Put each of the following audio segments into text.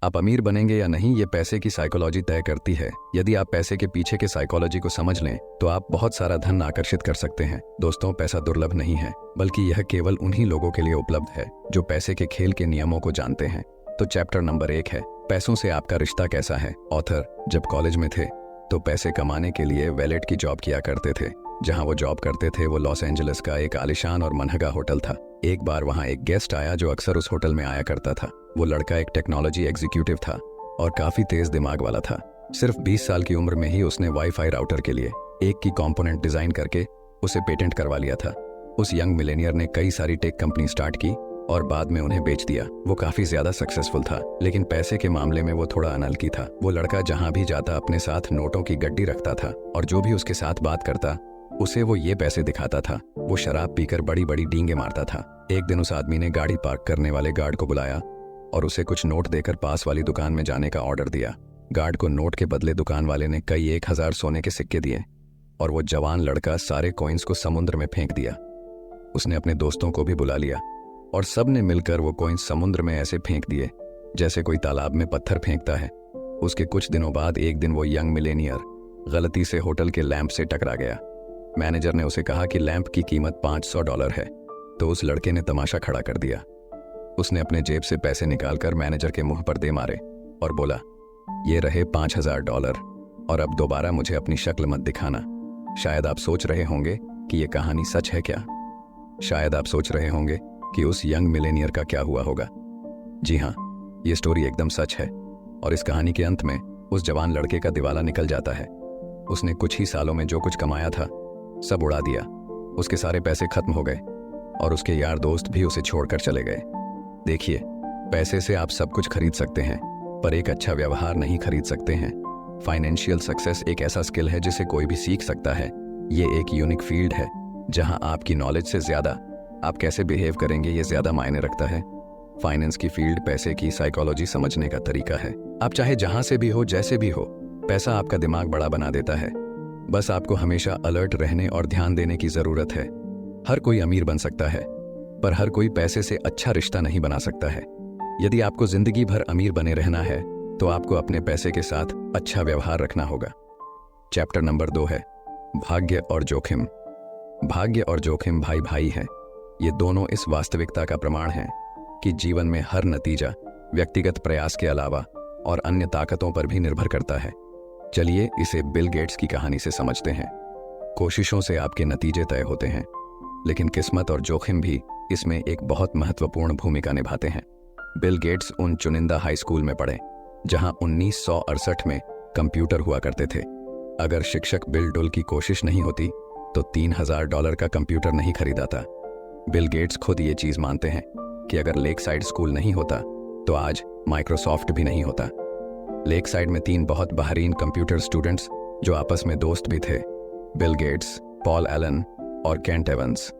आप अमीर बनेंगे या नहीं ये पैसे की साइकोलॉजी तय करती है। यदि आप पैसे के पीछे के साइकोलॉजी को समझ लें तो आप बहुत सारा धन आकर्षित कर सकते हैं। दोस्तों, पैसा दुर्लभ नहीं है, बल्कि यह केवल उन्हीं लोगों के लिए उपलब्ध है जो पैसे के खेल के नियमों को जानते हैं। तो चैप्टर नंबर 1 है, पैसों से आपका रिश्ता कैसा है। ऑथर जब कॉलेज में थे तो पैसे कमाने के लिए वैलेट की जॉब किया करते थे। जहां वो जॉब करते थे वो लॉस एंजलिस का एक आलीशान और मनहगा होटल था। एक बार वहां एक गेस्ट आया जो अक्सर उस होटल में आया करता था। वो लड़का एक टेक्नोलॉजी एग्जीक्यूटिव था और काफी तेज दिमाग वाला था। सिर्फ 20 साल की उम्र में ही उसने वाईफाई राउटर के लिए एक की कंपोनेंट डिजाइन करके उसे पेटेंट करवा लिया था। उस यंग मिलेनियर ने कई सारी टेक कंपनी स्टार्ट की और बाद में उन्हें बेच दिया। वो काफी ज्यादा सक्सेसफुल था, लेकिन पैसे के मामले में वो थोड़ा अनलकी था। वो लड़का जहां भी जाता अपने साथ नोटों की गड्डी रखता था और जो भी उसके साथ बात करता उसे वो ये पैसे दिखाता था। वो शराब पीकर बड़ी बड़ी डींगे मारता था। एक दिन उस आदमी ने गाड़ी पार्क करने वाले गार्ड को बुलाया और उसे कुछ नोट देकर पास वाली दुकान में जाने का ऑर्डर दिया। गार्ड को नोट के बदले दुकान वाले ने कई 1000 सोने के सिक्के दिए और वो जवान लड़का सारे कॉइन्स को समुद्र में फेंक दिया। उसने अपने दोस्तों को भी बुला लिया और सब ने मिलकर वो कॉइन्स समुद्र में ऐसे फेंक दिए जैसे कोई तालाब में पत्थर फेंकता है। उसके कुछ दिनों बाद एक दिन वो यंग मिलेनियर गलती से होटल के लैंप से टकरा गया। मैनेजर ने उसे कहा कि लैंप की कीमत $500 है, तो उस लड़के ने तमाशा खड़ा कर दिया। उसने अपने जेब से पैसे निकालकर मैनेजर के मुंह पर दे मारे और बोला, ये रहे $5000 और अब दोबारा मुझे अपनी शक्ल मत दिखाना। शायद आप सोच रहे होंगे कि ये कहानी सच है क्या? शायद आप सोच रहे होंगे कि उस यंग मिलेनियर का क्या हुआ होगा। जी हाँ, ये स्टोरी एकदम सच है और इस कहानी के अंत में उस जवान लड़के का दिवाला निकल जाता है। उसने कुछ ही सालों में जो कुछ कमाया था सब उड़ा दिया। उसके सारे पैसे खत्म हो गए और उसके यार दोस्त भी उसे छोड़कर चले गए। देखिए, पैसे से आप सब कुछ खरीद सकते हैं, पर एक अच्छा व्यवहार नहीं खरीद सकते हैं। फाइनेंशियल सक्सेस एक ऐसा स्किल है जिसे कोई भी सीख सकता है। ये एक यूनिक फील्ड है जहां आपकी नॉलेज से ज्यादा आप कैसे बिहेव करेंगे ये ज्यादा मायने रखता है। फाइनेंस की फील्ड पैसे की साइकोलॉजी समझने का तरीका है। आप चाहे जहां से भी हो, जैसे भी हो, पैसा आपका दिमाग बड़ा बना देता है। बस आपको हमेशा अलर्ट रहने और ध्यान देने की जरूरत है। हर कोई अमीर बन सकता है, पर हर कोई पैसे से अच्छा रिश्ता नहीं बना सकता है। यदि आपको जिंदगी भर अमीर बने रहना है तो आपको अपने पैसे के साथ अच्छा व्यवहार रखना होगा। चैप्टर नंबर 2 है, भाग्य और जोखिम। भाग्य और जोखिम भाई भाई हैं। ये दोनों इस वास्तविकता का प्रमाण हैं कि जीवन में हर नतीजा व्यक्तिगत प्रयास के अलावा और अन्य ताकतों पर भी निर्भर करता है। चलिए इसे बिल गेट्स की कहानी से समझते हैं। कोशिशों से आपके नतीजे तय होते हैं, लेकिन किस्मत और जोखिम भी इसमें एक बहुत महत्वपूर्ण भूमिका निभाते हैं। बिल गेट्स उन चुनिंदा हाई स्कूल में पढ़े जहां 1968 में कंप्यूटर हुआ करते थे। अगर शिक्षक बिल डुल की कोशिश नहीं होती तो $3000 का कंप्यूटर नहीं खरीदाता। बिल गेट्स खुद ये चीज मानते हैं कि अगर लेक साइड स्कूल नहीं होता तो आज माइक्रोसॉफ्ट भी नहीं होता। लेक साइड में 3 बहुत बहरीन कंप्यूटर स्टूडेंट्स जो आपस में दोस्त भी थे, बिल गेट्स, पॉल एलन और केंट एवंस।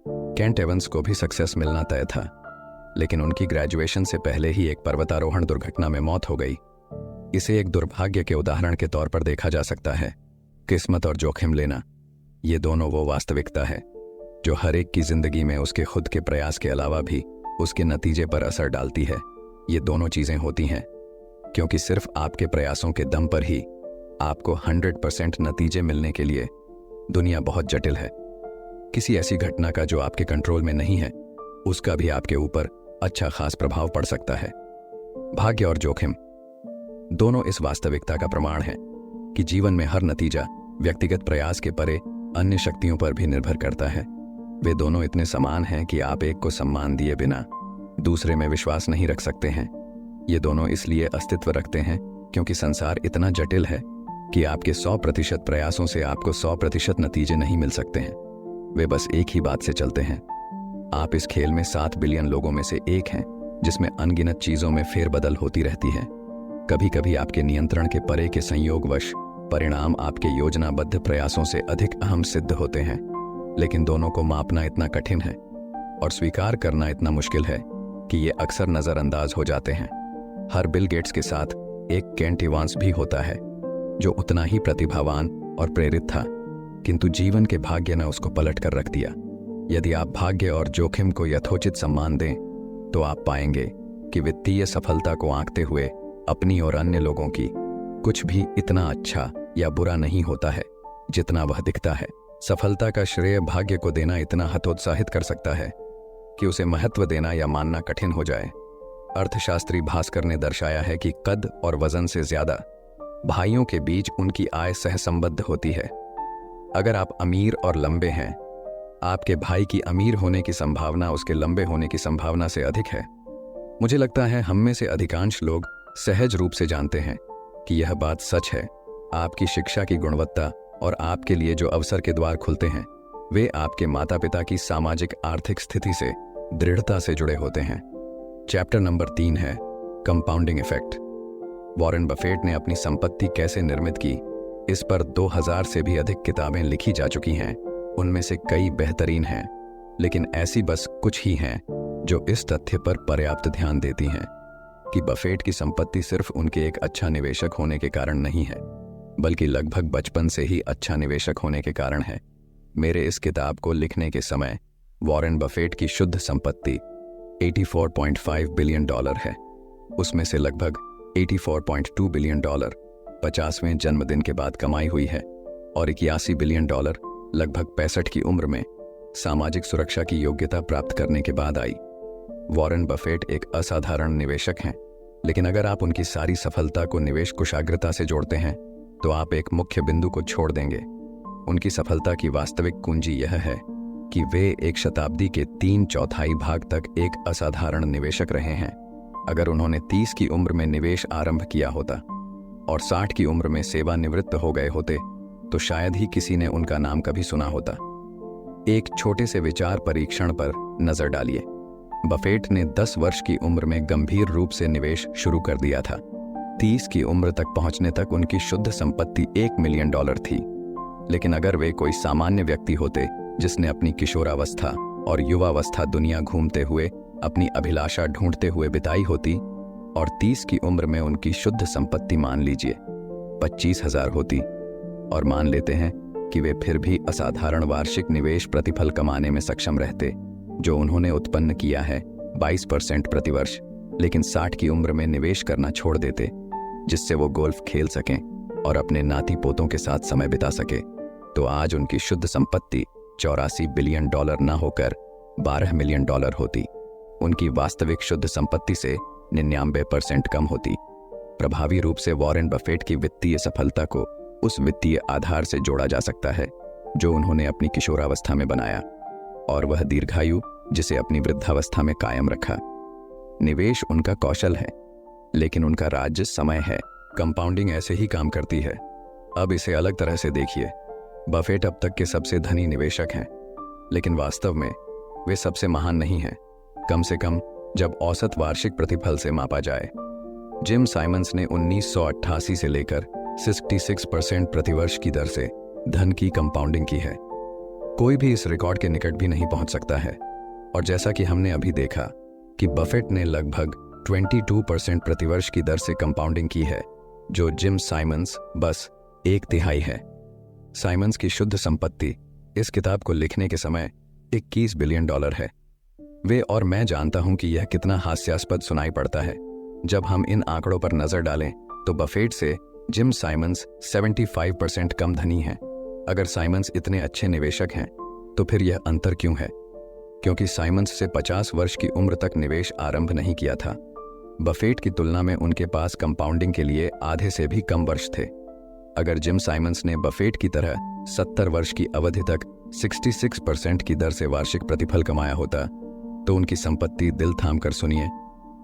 केंट एवंस को भी सक्सेस मिलना तय था, लेकिन उनकी ग्रेजुएशन से पहले ही एक पर्वतारोहण दुर्घटना में मौत हो गई। इसे एक दुर्भाग्य के उदाहरण के तौर पर देखा जा सकता है। किस्मत और जोखिम लेना, ये दोनों वो वास्तविकता है जो हर एक की जिंदगी में उसके खुद के प्रयास के अलावा भी उसके नतीजे पर असर डालती है। ये दोनों चीजें होती हैं क्योंकि सिर्फ आपके प्रयासों के दम पर ही आपको 100% नतीजे मिलने के लिए दुनिया बहुत जटिल है। किसी ऐसी घटना का जो आपके कंट्रोल में नहीं है, उसका भी आपके ऊपर अच्छा खास प्रभाव पड़ सकता है। भाग्य और जोखिम दोनों इस वास्तविकता का प्रमाण है कि जीवन में हर नतीजा व्यक्तिगत प्रयास के परे अन्य शक्तियों पर भी निर्भर करता है। वे दोनों इतने समान हैं कि आप एक को सम्मान दिए बिना दूसरे में विश्वास नहीं रख सकते हैं। ये दोनों इसलिए अस्तित्व रखते हैं क्योंकि संसार इतना जटिल है कि आपके 100% प्रयासों से आपको 100% नतीजे नहीं मिल सकते हैं। वे बस एक ही बात से चलते हैं। आप इस खेल में 7 बिलियन लोगों में से एक हैं जिसमें अनगिनत चीजों में फेरबदल होती रहती है। कभी कभी आपके नियंत्रण के परे के संयोगवश परिणाम आपके योजनाबद्ध प्रयासों से अधिक अहम सिद्ध होते हैं, लेकिन दोनों को मापना इतना कठिन है और स्वीकार करना इतना मुश्किल है कि ये अक्सर नजरअंदाज हो जाते हैं। हर बिल गेट्स के साथ एक केंट एवंस भी होता है जो उतना ही प्रतिभावान और प्रेरित था, किंतु जीवन के भाग्य ने उसको पलट कर रख दिया। यदि आप भाग्य और जोखिम को यथोचित सम्मान दें तो आप पाएंगे कि वित्तीय सफलता को आंकते हुए अपनी और अन्य लोगों की, कुछ भी इतना अच्छा या बुरा नहीं होता है जितना वह दिखता है। सफलता का श्रेय भाग्य को देना इतना हतोत्साहित कर सकता है कि उसे महत्व देना या मानना कठिन हो जाए। अर्थशास्त्री भास्कर ने दर्शाया है कि कद और वजन से ज्यादा भाइयों के बीच उनकी आय सहसंबद्ध होती है। अगर आप अमीर और लंबे हैं, आपके भाई की अमीर होने की संभावना उसके लंबे होने की संभावना से अधिक है। मुझे लगता है हम में से अधिकांश लोग सहज रूप से जानते हैं कि यह बात सच है। आपकी शिक्षा की गुणवत्ता और आपके लिए जो अवसर के द्वार खुलते हैं, वे आपके माता पिता की सामाजिक आर्थिक स्थिति से दृढ़ता से जुड़े होते हैं। चैप्टर नंबर 3 है कंपाउंडिंग इफेक्ट। वॉरेन बफेट ने अपनी संपत्ति कैसे निर्मित की, इस पर 2000 से भी अधिक किताबें लिखी जा चुकी हैं। उनमें से कई बेहतरीन हैं, लेकिन ऐसी बस कुछ ही हैं जो इस तथ्य पर पर्याप्त ध्यान देती हैं कि बफेट की संपत्ति सिर्फ उनके एक अच्छा निवेशक होने के कारण नहीं है, बल्कि लगभग बचपन से ही अच्छा निवेशक होने के कारण है। मेरे इस किताब को लिखने के समय वॉरेन बफेट की शुद्ध संपत्ति $84.5 बिलियन है। उसमें से लगभग $84.2 बिलियन 50वें जन्मदिन के बाद कमाई हुई है और $81 बिलियन लगभग 65 की उम्र में सामाजिक सुरक्षा की योग्यता प्राप्त करने के बाद आई। वॉरेन बफेट एक असाधारण निवेशक हैं, लेकिन अगर आप उनकी सारी सफलता को निवेश कुशाग्रता से जोड़ते हैं तो आप एक मुख्य बिंदु को छोड़ देंगे। उनकी सफलता की वास्तविक कुंजी यह है कि वे एक शताब्दी के 3/4 भाग तक एक असाधारण निवेशक रहे हैं। अगर उन्होंने 30 की उम्र में निवेश आरंभ किया होता और 60 की उम्र में सेवानिवृत्त हो गए होते तो शायद ही किसी ने उनका नाम कभी सुना होता। एक छोटे से विचार परीक्षण पर नजर डालिए। बफेट ने 10 वर्ष की उम्र में गंभीर रूप से निवेश शुरू कर दिया था। 30 की उम्र तक पहुंचने तक उनकी शुद्ध संपत्ति $1 मिलियन थी। लेकिन अगर वे कोई सामान्य व्यक्ति होते जिसने अपनी किशोरावस्था और युवावस्था दुनिया घूमते हुए अपनी अभिलाषा ढूंढते हुए बिताई होती और 30 की उम्र में उनकी शुद्ध संपत्ति मान लीजिए 25,000 होती, और मान लेते हैं कि वे फिर भी असाधारण वार्षिक निवेश प्रतिफल कमाने में सक्षम रहते जो उन्होंने उत्पन्न किया है 22% प्रतिवर्ष, लेकिन 60 की उम्र में निवेश करना छोड़ देते जिससे वो गोल्फ खेल सकें और अपने नाती पोतों के साथ समय बिता सके, तो आज उनकी शुद्ध संपत्ति $84 बिलियन न होकर $12 मिलियन होती। उनकी वास्तविक शुद्ध संपत्ति से 99% कम होती। प्रभावी रूप से वॉरेन बफेट की वित्तीय सफलता को उस वित्तीय आधार से जोड़ा जा सकता है जो उन्होंने अपनी किशोरावस्था में बनाया, और वह दीर्घायु जिसे अपनी वृद्धावस्था में कायम रखा। निवेश उनका कौशल है, लेकिन उनका राज्य समय है। कंपाउंडिंग ऐसे ही काम करती है। अब इसे अलग तरह से देखिए। बफेट अब तक के सबसे धनी निवेशक हैं, लेकिन वास्तव में वे सबसे महान नहीं हैं, कम से कम जब औसत वार्षिक प्रतिफल से मापा जाए। जिम साइमंस ने 1988 से लेकर 66% प्रतिवर्ष की दर से धन की कंपाउंडिंग की है। कोई भी इस रिकॉर्ड के निकट भी नहीं पहुंच सकता है, और जैसा कि हमने अभी देखा कि बफेट ने लगभग 22% प्रतिवर्ष की दर से कंपाउंडिंग की है, जो जिम साइमंस बस 1/3 है। साइमंस की शुद्ध संपत्ति इस किताब को लिखने के समय $21 बिलियन है। वे और मैं जानता हूं कि यह कितना हास्यास्पद सुनाई पड़ता है। जब हम इन आंकड़ों पर नजर डालें तो बफेट से जिम साइमंस 75% कम धनी हैं। अगर साइमंस इतने अच्छे निवेशक हैं तो फिर यह अंतर क्यों है? क्योंकि साइमंस से 50 वर्ष की उम्र तक निवेश आरंभ नहीं किया था। बफेट की तुलना में उनके पास कंपाउंडिंग के लिए आधे से भी कम वर्ष थे। अगर जिम साइमंस ने बफेट की तरह 70 वर्ष की अवधि तक 66% की दर से वार्षिक प्रतिफल कमाया होता तो उनकी संपत्ति, दिल थाम कर सुनिए,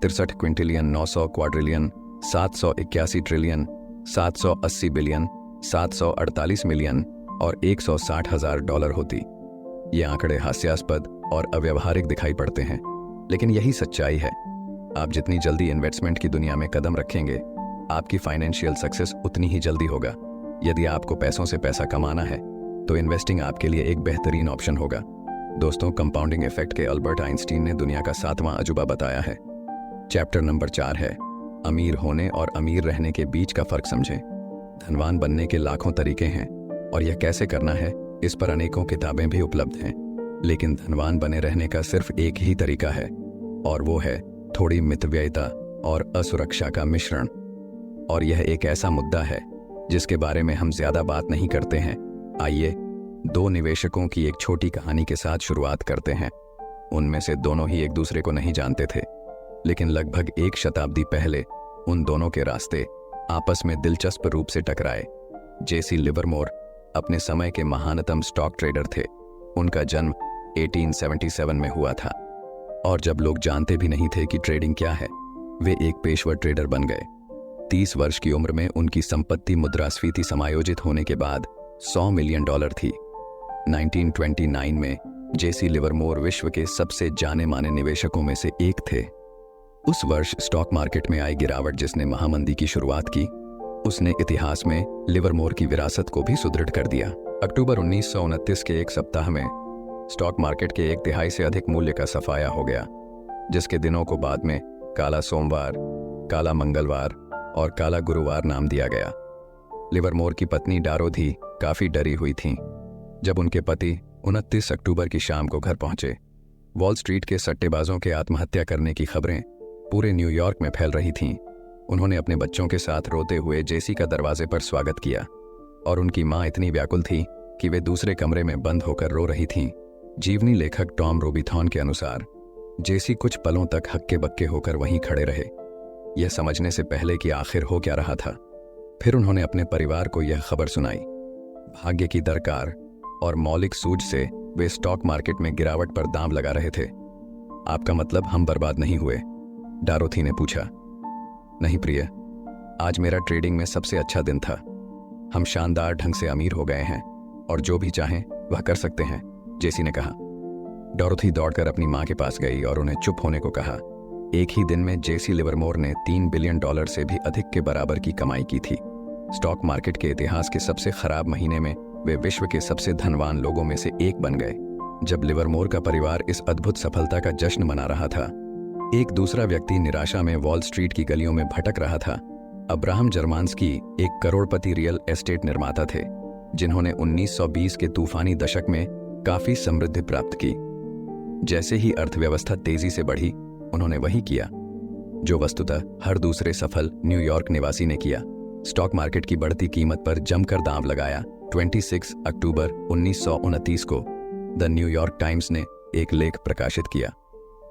63 Quintillion, 900 quadrillion, 781 trillion, 780 billion, 748 million और $160,000 होती। ये आंकड़े हास्यास्पद और अव्यवहारिक दिखाई पड़ते हैं, लेकिन यही सच्चाई है। आप जितनी जल्दी इन्वेस्टमेंट की दुनिया में कदम रखेंगे, आपकी फाइनेंशियल सक्सेस उतनी ही जल्दी होगा। यदि आपको पैसों से पैसा कमाना है तो इन्वेस्टिंग आपके लिए एक बेहतरीन ऑप्शन होगा। दोस्तों, कंपाउंडिंग इफेक्ट के अल्बर्ट आइंस्टीन ने दुनिया का 7वां अजूबा बताया है। चैप्टर नंबर 4 है अमीर होने और अमीर रहने के बीच का फर्क समझें। धनवान बनने के लाखों तरीके हैं और यह कैसे करना है इस पर अनेकों किताबें भी उपलब्ध हैं, लेकिन धनवान बने रहने का सिर्फ एक ही तरीका है, और वो है थोड़ी मितव्ययिता और असुरक्षा का मिश्रण। और यह एक ऐसा मुद्दा है जिसके बारे में हम ज्यादा बात नहीं करते हैं। आइए दो निवेशकों की एक छोटी कहानी के साथ शुरुआत करते हैं। उनमें से दोनों ही एक दूसरे को नहीं जानते थे, लेकिन लगभग एक शताब्दी पहले उन दोनों के रास्ते आपस में दिलचस्प रूप से टकराए। जेसी लिवरमोर अपने समय के महानतम स्टॉक ट्रेडर थे। उनका जन्म 1877 में हुआ था और जब लोग जानते भी नहीं थे कि ट्रेडिंग क्या है, वे एक पेशेवर ट्रेडर बन गए। 30 वर्ष की उम्र में उनकी संपत्ति मुद्रास्फीति समायोजित होने के बाद $100 मिलियन थी। 1929 में जेसी लिवरमोर विश्व के सबसे जाने माने निवेशकों में से एक थे। उस वर्ष स्टॉक मार्केट में आई गिरावट जिसने महामंदी की शुरुआत की, उसने इतिहास में लिवरमोर की विरासत को भी सुदृढ़ कर दिया। अक्टूबर 1929 के एक सप्ताह में स्टॉक मार्केट के 1/3 से अधिक मूल्य का सफाया हो गया, जिसके दिनों को बाद में काला सोमवार, काला मंगलवार और काला गुरुवार नाम दिया गया। लिवरमोर की पत्नी डोरोथी काफी डरी हुई थीं जब उनके पति 29 अक्टूबर की शाम को घर पहुंचे। वॉल स्ट्रीट के सट्टेबाजों के आत्महत्या करने की खबरें पूरे न्यूयॉर्क में फैल रही थीं। उन्होंने अपने बच्चों के साथ रोते हुए जेसी का दरवाजे पर स्वागत किया और उनकी मां इतनी व्याकुल थी कि वे दूसरे कमरे में बंद होकर रो रही थीं। जीवनी लेखक टॉम रोबिथॉन के अनुसार जेसी कुछ पलों तक हक्के बक्के होकर वहीं खड़े रहे, यह समझने से पहले कि आखिर हो क्या रहा था। फिर उन्होंने अपने परिवार को यह खबर सुनाई। भाग्य की दरकार और मौलिक सूझ से वे स्टॉक मार्केट में गिरावट पर दांव लगा रहे थे। आपका मतलब हम बर्बाद नहीं हुए? डोरोथी ने पूछा। नहीं प्रिय, आज मेरा ट्रेडिंग में सबसे अच्छा दिन था। हम शानदार ढंग से अमीर हो गए हैं और जो भी चाहें वह कर सकते हैं, जेसी ने कहा। डोरोथी दौड़कर अपनी मां के पास गई और उन्हें चुप होने को कहा। एक ही दिन में जेसी लिवरमोर ने $3 बिलियन से भी अधिक के बराबर की कमाई की थी। स्टॉक मार्केट के इतिहास के सबसे खराब महीने में वे विश्व के सबसे धनवान लोगों में से एक बन गए। जब लिवरमोर का परिवार इस अद्भुत सफलता का जश्न मना रहा था, एक दूसरा व्यक्ति निराशा में वॉल स्ट्रीट की गलियों में भटक रहा था। अब्राहम जर्मांस्की एक करोड़पति रियल एस्टेट निर्माता थे, जिन्होंने 1920 के तूफानी दशक में काफी समृद्धि प्राप्त की। जैसे ही अर्थव्यवस्था तेजी से बढ़ी, उन्होंने वही किया जो वस्तुतः हर दूसरे सफल न्यूयॉर्क निवासी ने किया। स्टॉक मार्केट की बढ़ती कीमत पर जमकर दांव लगाया। 26 अक्टूबर 1929 को द न्यूयॉर्क टाइम्स ने एक लेख प्रकाशित किया,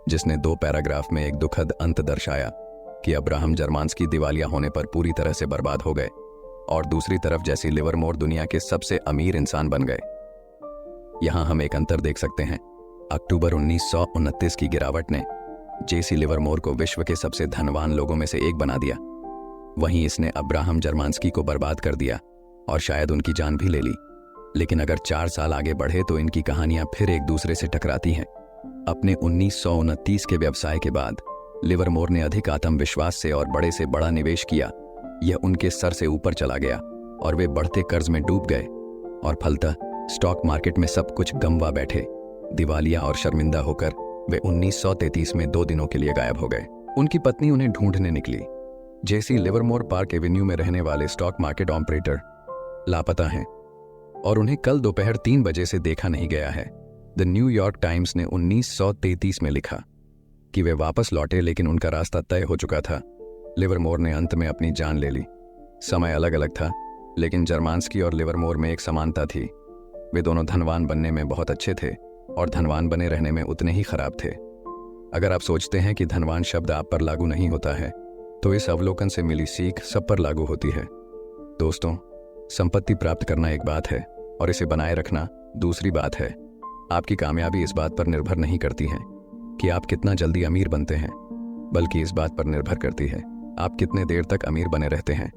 जिसने 2 पैराग्राफ में एक दुखद अंत दर्शाया कि अब्राहम जर्मांस्की दिवालिया होने पर पूरी तरह से बर्बाद हो गए और दूसरी तरफ जेसी लिवरमोर दुनिया के सबसे अमीर इंसान बन गए। यहां हम एक अंतर देख सकते हैं। अक्टूबर 1929 की गिरावट ने जेसी लिवरमोर को विश्व के सबसे धनवान लोगों में से एक बना दिया, वहीं इसने अब्राहम जर्मांस्की को बर्बाद कर दिया और शायद उनकी जान भी ले ली। लेकिन अगर 4 साल आगे बढ़े तो इनकी कहानियां फिर एक दूसरे से टकराती हैं। अपने 1929 के व्यवसाय के बाद लिवरमोर ने अधिक आत्मविश्वास से और बड़े से बड़ा निवेश किया। यह उनके सर से ऊपर चला गया और वे बढ़ते कर्ज में डूब गए और फलतः स्टॉक मार्केट में सब कुछ गंवा बैठे। दिवालिया और शर्मिंदा होकर वे 1933 में 2 दिनों के लिए गायब हो गए। उनकी पत्नी उन्हें ढूंढने निकली। जेसी लिवरमोर पार्क एवेन्यू में रहने वाले स्टॉक मार्केट ऑपरेटर लापता हैं और उन्हें कल दोपहर 3 बजे से देखा नहीं गया है। द न्यूयॉर्क टाइम्स ने 1933 में लिखा कि वे वापस लौटे, लेकिन उनका रास्ता तय हो चुका था। लिवरमोर ने अंत में अपनी जान ले ली। समय अलग अलग था, लेकिन जर्मांस्की और लिवरमोर में एक समानता थी। वे दोनों धनवान बनने में बहुत अच्छे थे और धनवान बने रहने में उतने ही खराब थे। अगर आप सोचते हैं कि धनवान शब्द आप पर लागू नहीं होता है, तो इस अवलोकन से मिली सीख सब पर लागू होती है। दोस्तों, संपत्ति प्राप्त करना एक बात है और इसे बनाए रखना दूसरी बात है। आपकी कामयाबी इस बात पर निर्भर नहीं करती है कि आप कितना जल्दी अमीर बनते हैं, बल्कि इस बात पर निर्भर करती है आप कितने देर तक अमीर बने रहते हैं।